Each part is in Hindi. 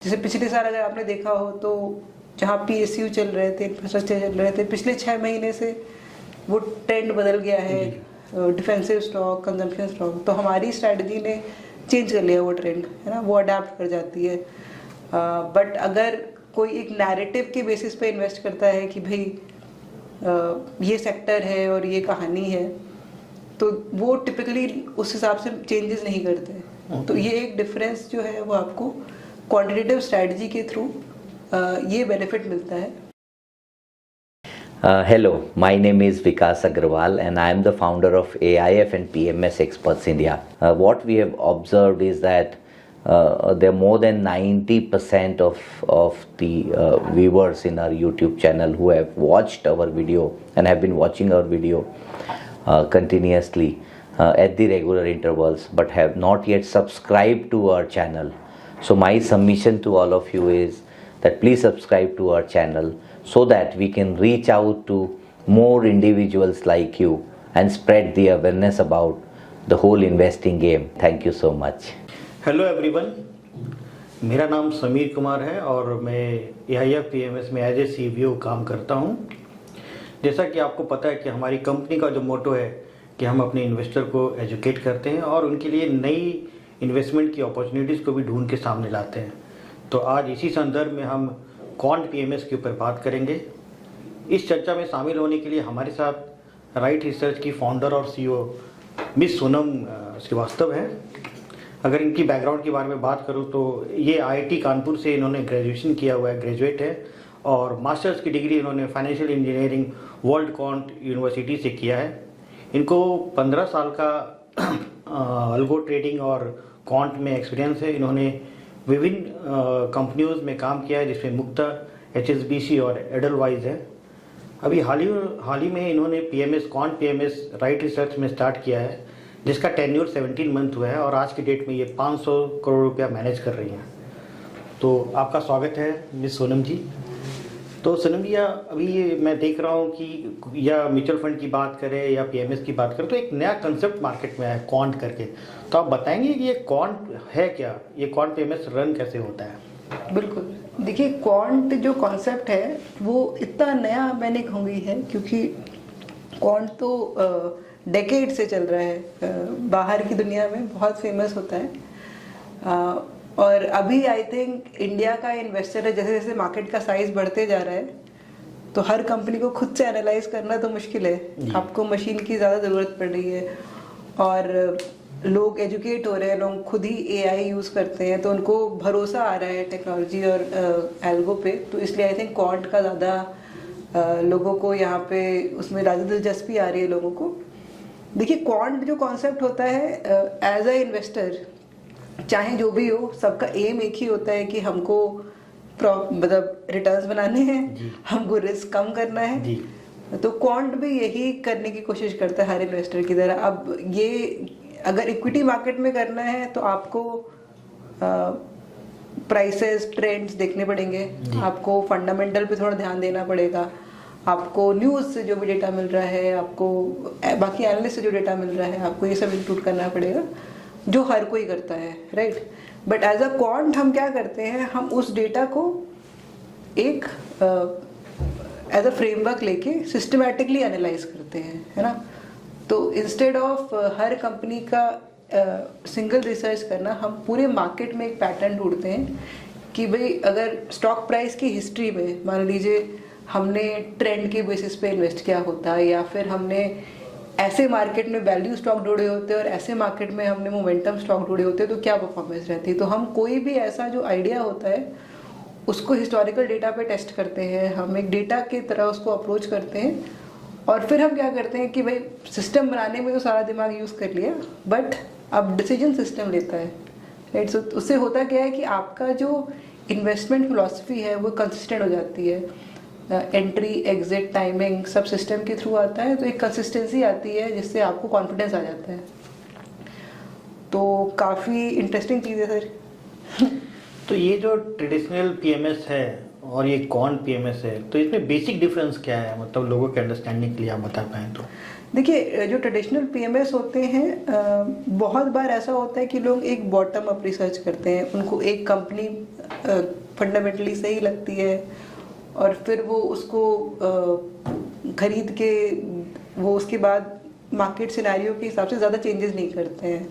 जैसे पिछले साल अगर आपने देखा हो तो जहाँ PSU चल रहे थे, इंफ्रास्ट्रक्चर चल रहे थे, पिछले 6 महीने से वो ट्रेंड बदल गया है, डिफेंसिव स्टॉक, कंजम्पशन स्टॉक। तो हमारी स्ट्रैटेजी ने चेंज कर लिया वो ट्रेंड, है ना, वो अडेप्ट कर जाती है। बट अगर कोई एक नैरेटिव के बेसिस पे इन्वेस्ट करता है कि भाई ये सेक्टर है और ये कहानी है, तो वो टिपिकली उस हिसाब से चेंजेस नहीं करते। तो ये एक डिफरेंस जो है वो आपको क्वांटिटेटिव स्ट्रैटेजी के थ्रू ये बेनिफिट मिलता है। Hello, my name is Vikas Agrawal and I am the founder of AIF and PMS Experts India. What we have observed is that there are more than 90% of the viewers in our YouTube channel who have watched our video and have been watching our video continuously at the regular intervals but have not yet subscribed to our channel. So my submission to all of you is that please subscribe to our channel so that we can reach out to more individuals like you and spread the awareness about the whole investing game. Thank you so much. Hello everyone, मेरा नाम समीर कुमार है और मैं AIF PMS में एज ए CBO काम करता हूं। जैसा कि आपको पता है कि हमारी कंपनी का जो मोटो है कि हम अपने इन्वेस्टर को एजुकेट करते हैं और उनके लिए नई इन्वेस्टमेंट की अपॉर्चुनिटीज़ को भी ढूंढ के सामने लाते हैं। तो आज इसी संदर्भ में हम क्वांट PMS के ऊपर बात करेंगे। इस चर्चा में शामिल होने के लिए हमारे साथ राइट रिसर्च की फाउंडर और CEO मिस सोनम श्रीवास्तव हैं। अगर इनकी बैकग्राउंड के बारे में बात करूं तो ये IIT कानपुर से इन्होंने ग्रेजुएशन किया हुआ है, ग्रेजुएट है, और मास्टर्स की डिग्री इन्होंने financial engineering world quant university से किया है। इनको 15 साल का अल्गो ट्रेडिंग और क्वांट में एक्सपीरियंस है। इन्होंने विभिन्न कंपनियों में काम किया है जिसमें मुक्ता, HSBC और एडलवाइज है। अभी हाल ही में इन्होंने क्वांट PMS राइट रिसर्च में स्टार्ट किया है जिसका टेन्योर 17 मंथ हुआ है और आज की डेट में ये 500 करोड़ रुपया मैनेज कर रही हैं। तो आपका स्वागत है मिस सोनम जी। तो सोनम जी, अभी ये मैं देख रहा हूँ कि या म्यूचुअल फंड की बात करें या PMS की बात करें तो एक नया कंसेप्ट मार्केट में आया है क्वांट करके। तो आप बताएंगे कि ये क्वांट है क्या, ये क्वांट PMS रन कैसे होता है? बिल्कुल, देखिए क्वांट जो कॉन्सेप्ट है वो इतना नया मैं नहीं कहूँगी है, क्योंकि क्वांट तो डेकेड से चल रहा है, बाहर की दुनिया में बहुत फेमस होता है। और अभी आई थिंक इंडिया का इन्वेस्टर है, जैसे जैसे मार्केट का साइज बढ़ते जा रहा है तो हर कंपनी को खुद से एनालाइज करना तो मुश्किल है, आपको मशीन की ज़्यादा ज़रूरत पड़ रही है। और लोग एजुकेट हो रहे हैं, लोग खुद ही AI यूज़ करते हैं, तो उनको भरोसा आ रहा है टेक्नोलॉजी और एल्गो पे। तो इसलिए आई थिंक क्वांट का ज़्यादा लोगों को यहाँ पे उसमें ज़्यादा दिलचस्पी आ रही है लोगों को। देखिए क्वांट जो कॉन्सेप्ट होता है, एज अ इन्वेस्टर चाहे जो भी हो, सबका एम एक ही होता है कि हमको मतलब रिटर्न्स बनाने हैं, हमको रिस्क कम करना है। तो क्वांट भी यही करने की कोशिश करता है हर इन्वेस्टर की तरह। अब ये अगर इक्विटी मार्केट में करना है तो आपको प्राइसेस, ट्रेंड्स देखने पड़ेंगे, आपको फंडामेंटल पे थोड़ा ध्यान देना पड़ेगा, आपको न्यूज़ से जो भी डेटा मिल रहा है, आपको बाकी एनालिस्ट से जो डेटा मिल रहा है, आपको ये सब इंक्लूड करना पड़ेगा, जो हर कोई करता है, right. But as a quant हम क्या करते हैं, हम उस डेटा को एक एज अ फ्रेमवर्क लेके सिस्टमैटिकली एनालाइज करते हैं, है ना। तो इंस्टेड ऑफ हर कंपनी का सिंगल रिसर्च करना, हम पूरे मार्केट में एक पैटर्न ढूंढते हैं कि भाई अगर स्टॉक प्राइस की हिस्ट्री में मान लीजिए हमने ट्रेंड के बेसिस पे इन्वेस्ट किया होता है, या फिर हमने ऐसे मार्केट में वैल्यू स्टॉक ढूंढे होते हैं और ऐसे मार्केट में हमने मोमेंटम स्टॉक ढूंढे होते हैं, तो क्या परफॉर्मेंस रहती है। तो हम कोई भी ऐसा जो आइडिया होता है उसको हिस्टोरिकल डेटा पे टेस्ट करते हैं, हम एक डेटा की तरह उसको अप्रोच करते हैं, और फिर हम क्या करते हैं कि भाई सिस्टम बनाने में तो सारा दिमाग यूज़ कर लिया, बट अब डिसीजन सिस्टम लेता है, राइट। सो उससे होता क्या है कि आपका जो इन्वेस्टमेंट फिलॉसफी है वो कंसिस्टेंट हो जाती है, एंट्री एग्जिट टाइमिंग सब सिस्टम के थ्रू आता है, तो एक कंसिस्टेंसी आती है जिससे आपको कॉन्फिडेंस आ जाता है। तो काफ़ी इंटरेस्टिंग चीज़ है सर। तो ये जो ट्रेडिशनल PMS है और ये क्वांट PMS है, तो इसमें बेसिक डिफरेंस क्या है, मतलब लोगों के अंडरस्टैंडिंग के लिए आप बता पाएँ तो? देखिए जो ट्रेडिशनल पीएमएस होते हैं बहुत बार ऐसा होता है कि लोग एक बॉटम अप रिसर्च करते हैं, उनको एक कंपनी फंडामेंटली सही लगती है और फिर वो उसको खरीद के वो उसके बाद मार्केट सिनेरियो के हिसाब से ज़्यादा चेंजेस नहीं करते हैं।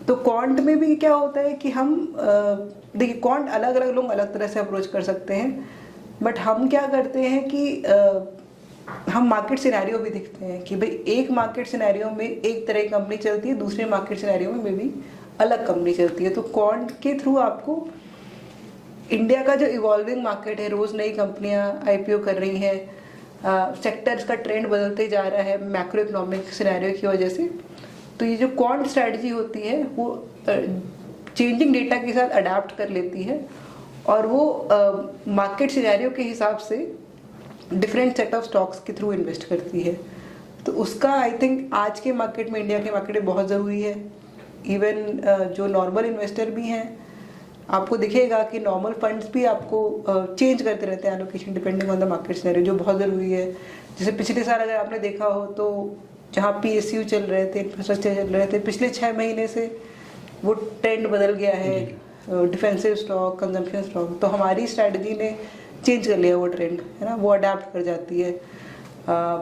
तो क्वांट में भी क्या होता है कि हम देखिए क्वांट अलग अलग लोग अलग तरह से अप्रोच कर सकते हैं, बट हम क्या करते हैं कि हम मार्केट सिनेरियो भी दिखते हैं कि भाई एक मार्केट सिनेरियो में एक तरह की कंपनी चलती है, दूसरे मार्केट सिनेरियो में भी अलग कंपनी चलती है। तो क्वांट के थ्रू आपको इंडिया का जो इवॉल्विंग मार्केट है, रोज़ नई कंपनियां आईपीओ कर रही हैं, सेक्टर्स का ट्रेंड बदलते जा रहा है मैक्रो इकोनॉमिक सिनेरियो की वजह से, तो ये जो क्वांट स्ट्रैटेजी होती है वो चेंजिंग डेटा के साथ अडाप्ट कर लेती है और वो मार्केट सिनेरियो के हिसाब से डिफरेंट सेट ऑफ स्टॉक्स के थ्रू इन्वेस्ट करती है। तो उसका आई थिंक आज के मार्केट में, इंडिया के मार्केट में बहुत ज़रूरी है। इवन जो नॉर्मल इन्वेस्टर भी हैं, आपको दिखेगा कि नॉर्मल फंड्स भी आपको चेंज करते रहते हैं allocation depending on the market scenario, जो बहुत ज़रूरी है। जैसे पिछले साल अगर आपने देखा हो तो जहाँ PSU चल रहे थे, इंफ्रास्ट्रक्चर चल रहे थे, पिछले 6 महीने से वो ट्रेंड बदल गया है, डिफेंसिव स्टॉक, कंजम्पशन स्टॉक। तो हमारी स्ट्रैटेजी ने चेंज कर लिया वो ट्रेंड, है ना, वो अडेप्ट कर जाती है।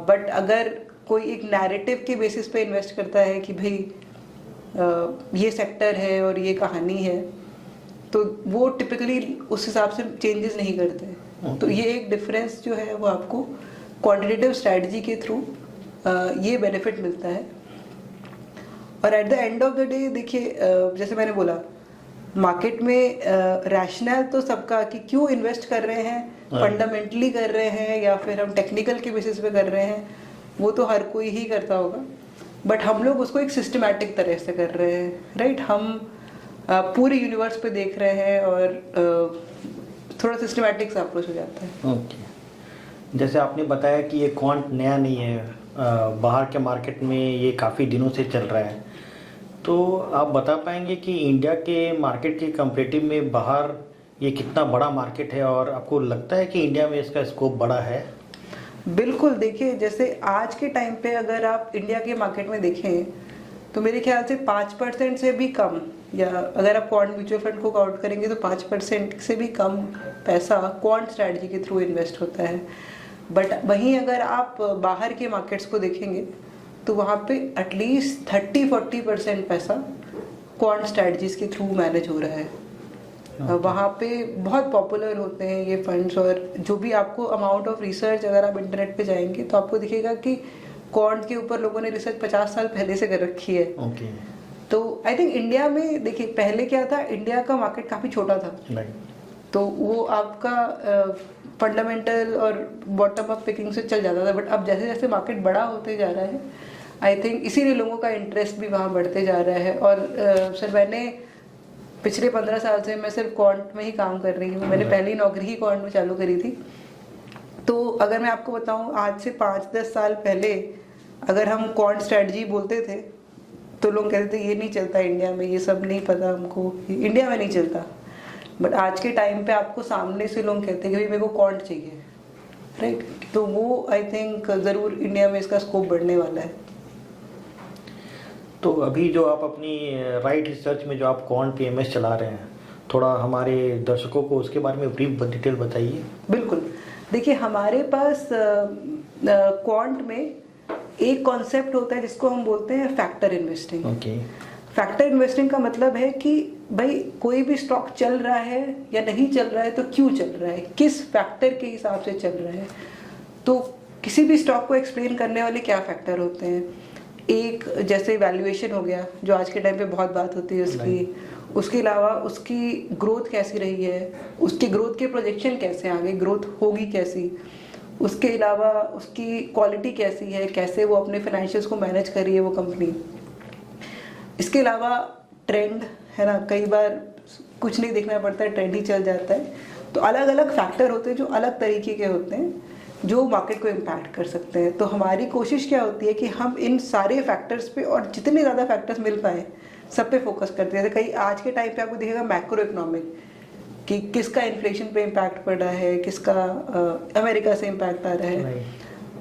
बट अगर कोई एक नैरेटिव के बेसिस पे इन्वेस्ट करता है कि भाई ये सेक्टर है और ये कहानी है, तो वो टिपिकली उस हिसाब से चेंजेस नहीं करते। तो ये एक डिफरेंस जो है वो आपको क्वांटिटेटिव स्ट्रैटेजी के थ्रू ये बेनिफिट मिलता है। और at the end of the day देखिए, जैसे मैंने बोला, मार्केट में रैशनल तो सबका कि क्यों इन्वेस्ट कर रहे हैं, फंडामेंटली कर रहे हैं या फिर हम टेक्निकल के बेसिस पे कर रहे हैं, वो तो हर कोई ही करता होगा। बट हम लोग उसको एक सिस्टमैटिक तरह से कर रहे हैं, राइट। हम पूरे यूनिवर्स पे देख रहे हैं और थोड़ा सिस्टमैटिक सा अप्रोच हो जाता है। ओके, जैसे आपने बताया कि ये क्वांट नया नहीं है, बाहर के मार्केट में ये काफ़ी दिनों से चल रहा है, तो आप बता पाएंगे कि इंडिया के मार्केट के कंपेरेटिव में बाहर ये कितना बड़ा मार्केट है और आपको लगता है कि इंडिया में इसका स्कोप बड़ा है? बिल्कुल, देखिए जैसे आज के टाइम पे अगर आप इंडिया के मार्केट में देखें तो मेरे ख्याल से 5% से भी कम, या अगर आप क्वांट म्यूचुअल फंड को काउंट करेंगे तो 5% से भी कम पैसा क्वांट स्ट्रैटेजी के थ्रू इन्वेस्ट होता है। बट वहीं अगर आप बाहर के मार्केट्स को देखेंगे तो वहाँ पे एटलीस्ट 30-40% पैसा क्वांट स्ट्रैटेजीज के थ्रू मैनेज हो रहा है। वहाँ पे बहुत पॉपुलर होते हैं ये फंड्स, और जो भी आपको अमाउंट ऑफ रिसर्च, अगर आप इंटरनेट पे जाएंगे तो आपको दिखेगा कि क्वांट के ऊपर लोगों ने रिसर्च 50 साल पहले से कर रखी है। ओके। तो आई थिंक इंडिया में देखिए पहले क्या था, इंडिया का मार्केट काफ़ी छोटा था, तो वो आपका फंडामेंटल और बॉटम अप पिकिंग से चल जाता था। बट अब जैसे जैसे मार्केट बड़ा होते जा रहा है, आई थिंक इसीलिए लोगों का इंटरेस्ट भी वहाँ बढ़ते जा रहा है। और सर मैंने पिछले 15 साल से मैं सिर्फ क्वांट में ही काम कर रही हूँ। मैंने पहली नौकरी ही क्वांट में चालू करी थी। तो अगर मैं आपको बताऊँ, आज से 5-10 साल पहले अगर हम क्वांट स्ट्रैटेजी बोलते थे तो लोग कहते थे ये नहीं चलता इंडिया में, ये सब नहीं पता हमको, इंडिया में नहीं चलता। बट आज के टाइम पे आपको सामने से लोग कहते हैं कि भाई मेरे को क्वांट चाहिए, राइट। तो वो आई थिंक ज़रूर इंडिया में इसका स्कोप बढ़ने वाला है। तो अभी जो आप अपनी राइट रिसर्च में जो आप क्वांट PMS चला रहे हैं, थोड़ा हमारे दर्शकों को उसके बारे में ब्रीफ डिटेल बताइए। बिल्कुल, देखिए हमारे पास क्वांट में एक कॉन्सेप्ट होता है जिसको हम बोलते हैं factor investing. Okay. Factor investing का मतलब है कि भाई कोई भी स्टॉक चल रहा है या नहीं चल रहा है तो क्यों चल रहा है, किस फैक्टर के हिसाब से चल रहा है। तो किसी भी स्टॉक को एक्सप्लेन करने वाले क्या फैक्टर होते हैं, एक जैसे वैल्यूएशन हो गया जो आज के टाइम पे बहुत बात होती है उसकी, उसके अलावा उसकी ग्रोथ कैसी रही है, उसकी ग्रोथ के प्रोजेक्शन कैसे आगे ग्रोथ होगी कैसी, उसके अलावा उसकी क्वालिटी कैसी है, कैसे वो अपने फाइनेंशियल्स को मैनेज कर रही है वो कंपनी। इसके अलावा ट्रेंड है ना, कई बार कुछ नहीं देखना पड़ता है, ट्रेंड ही चल जाता है। तो अलग अलग फैक्टर होते हैं जो अलग तरीके के होते हैं जो मार्केट को इम्पैक्ट कर सकते हैं। तो हमारी कोशिश क्या होती है कि हम इन सारे फैक्टर्स पे और जितने ज़्यादा फैक्टर्स मिल पाए सब पे फोकस करते हैं। कई आज के टाइम पे आपको दिखेगा मैक्रो इकोनॉमिक कि किसका इन्फ्लेशन पे इम्पैक्ट पड़ रहा है, किसका अमेरिका से इम्पैक्ट आ रहा है,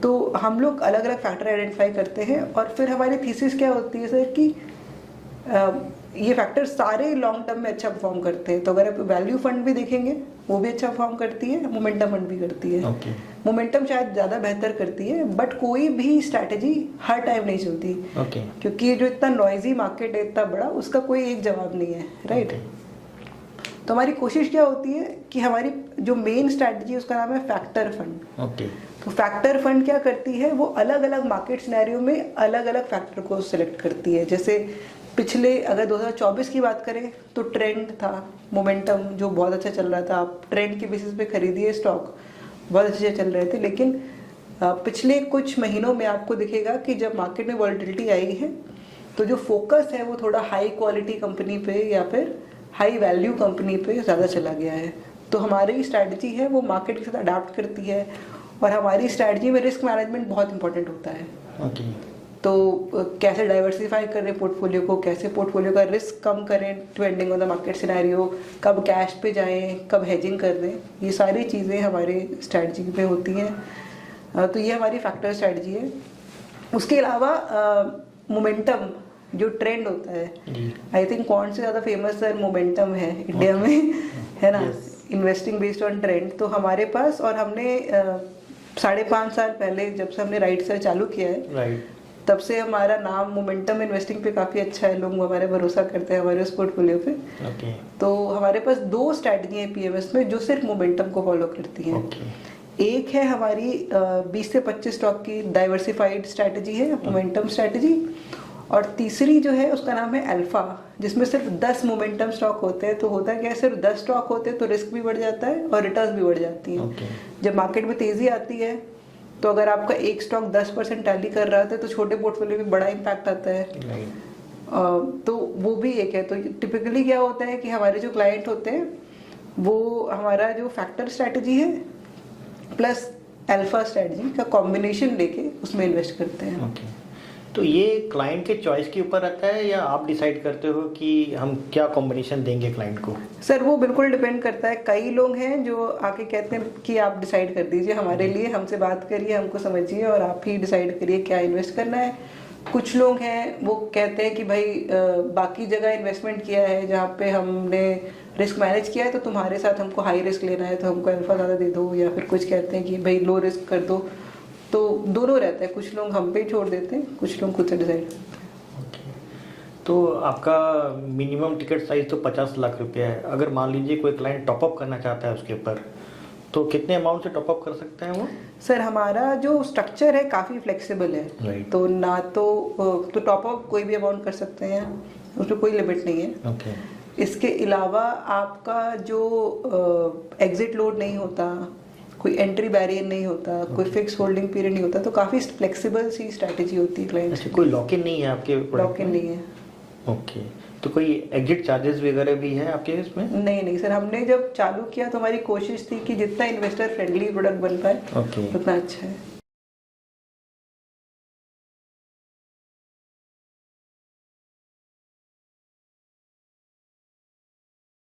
तो हम लोग अलग अलग फैक्टर आइडेंटिफाई करते हैं और फिर हमारी थीसिस क्या होती है सर कि ये फैक्टर सारे लॉन्ग टर्म में अच्छा परफॉर्म करते हैं। तो अगर आप वैल्यू फंड भी देखेंगे वो भी अच्छा परफॉर्म करती है, मोमेंटम फंड भी करती है। ओके। मोमेंटम शायद ज़्यादा बेहतर करती है, बट कोई भी स्ट्रैटेजी हर टाइम नहीं चलती। ओके। क्योंकि जो इतना नॉइजी मार्केट है, इतना बड़ा, उसका कोई एक जवाब नहीं है, राइट। तो हमारी कोशिश क्या होती है कि हमारी जो मेन स्ट्रैटेजी उसका नाम है फैक्टर फंड। ओके। तो फैक्टर फंड क्या करती है, वो अलग अलग मार्केट सिनेरियो में अलग अलग फैक्टर को सिलेक्ट करती है। जैसे पिछले अगर 2024 की बात करें तो ट्रेंड था, मोमेंटम जो बहुत अच्छा चल रहा था, आप ट्रेंड के बेसिस पे खरीदिए स्टॉक, बहुत अच्छे चल रहे थे। लेकिन पिछले कुछ महीनों में आपको दिखेगा कि जब मार्केट में वॉलेटिलिटी आई है तो जो फोकस है वो थोड़ा हाई क्वालिटी कंपनी पे या फिर हाई वैल्यू कंपनी पे ज़्यादा चला गया है। तो हमारी स्ट्रैटेजी है वो मार्केट के साथ अडाप्ट करती है और हमारी स्ट्रैटेजी में रिस्क मैनेजमेंट बहुत इंपॉर्टेंट होता है। ओके। तो कैसे डाइवर्सिफाई करें पोर्टफोलियो को, कैसे पोर्टफोलियो का रिस्क कम करें depending on the market scenario, कब कैश पे जाएं, कब हेजिंग कर दें, ये सारी चीज़ें हमारे स्ट्रैटेजी पे होती हैं। तो ये हमारी फैक्टर स्ट्रैटेजी है। उसके अलावा मोमेंटम जो ट्रेंड होता है, आई थिंक कौन से ज़्यादा फेमस सर मोमेंटम है इंडिया में, है ना, इन्वेस्टिंग बेस्ड ऑन ट्रेंड। तो हमारे पास, और हमने 5.5 साल पहले जब से हमने राइट सर चालू किया है, तब से हमारा नाम मोमेंटम इन्वेस्टिंग पे काफ़ी अच्छा है, लोग हमारे भरोसा करते हैं हमारे उस पोर्टफोलियो पे। ओके। तो हमारे पास 2 स्ट्रैटेजी हैं पीएमएस में जो सिर्फ मोमेंटम को फॉलो करती हैं। एक है हमारी 20 से 25 स्टॉक की डाइवर्सिफाइड स्ट्रैटेजी है, मोमेंटम स्ट्रैटेजी, और तीसरी जो है उसका नाम है अल्फा, जिसमें सिर्फ 10 मोमेंटम स्टॉक होते हैं। तो होता क्या है, सिर्फ 10 स्टॉक होते हैं तो रिस्क भी बढ़ जाता है और रिटर्न भी बढ़ जाती है। जब मार्केट में तेजी आती है तो अगर आपका एक स्टॉक 10% टैली कर रहा था तो छोटे पोर्टफोलियो में बड़ा इम्पैक्ट आता है। तो वो भी एक है। तो टिपिकली क्या होता है कि हमारे जो क्लाइंट होते हैं वो हमारा जो फैक्टर स्ट्रैटेजी है प्लस अल्फा स्ट्रैटेजी का कॉम्बिनेशन लेके उसमें इन्वेस्ट करते हैं। ओके। तो ये क्लाइंट के चॉइस के ऊपर रहता है या आप डिसाइड करते हो कि हम क्या कॉम्बिनेशन देंगे क्लाइंट को? सर वो बिल्कुल डिपेंड करता है। कई लोग हैं जो आके कहते हैं कि आप डिसाइड कर दीजिए हमारे लिए, हमसे बात करिए, हमको समझिए और आप ही डिसाइड करिए क्या इन्वेस्ट करना है। कुछ लोग हैं वो कहते हैं कि भाई बाकी जगह इन्वेस्टमेंट किया है जहाँ पे हमने रिस्क मैनेज किया है, तो तुम्हारे साथ हमको हाई रिस्क लेना है तो हमको अल्फा ज़्यादा दे दो, या फिर कुछ कहते हैं कि भाई लो रिस्क कर दो। तो दोनों रहता है, कुछ लोग हम पे छोड़ देते हैं, कुछ लोग खुद से डिसाइड करते हैं। ओके। तो आपका मिनिमम टिकट साइज तो 50 लाख रुपया है। अगर मान लीजिए कोई क्लाइंट टॉपअप करना चाहता है उसके ऊपर, तो कितने अमाउंट से टॉपअप कर सकते हैं वो? सर हमारा जो स्ट्रक्चर है काफ़ी फ्लेक्सिबल है। तो ना तो टॉपअप कोई भी अमाउंट कर सकते हैं, उसमें कोई लिमिट नहीं है। ओके। इसके अलावा आपका जो एग्जिट लोड नहीं होता, कोई एंट्री बैरियर नहीं होता, कोई फिक्स होल्डिंग पीरियड नहीं होता, तो काफ़ी फ्लेक्सिबल सी स्ट्रैटेजी होती है क्लाइंट। अच्छा, कोई लॉक इन नहीं है आपके? लॉक इन नहीं है। ओके। तो कोई एग्जिट चार्जेस वगैरह भी हैं आपके इसमें? नहीं सर, हमने जब चालू किया तो हमारी कोशिश थी कि जितना इन्वेस्टर फ्रेंडली प्रोडक्ट बन पाए उतना अच्छा है।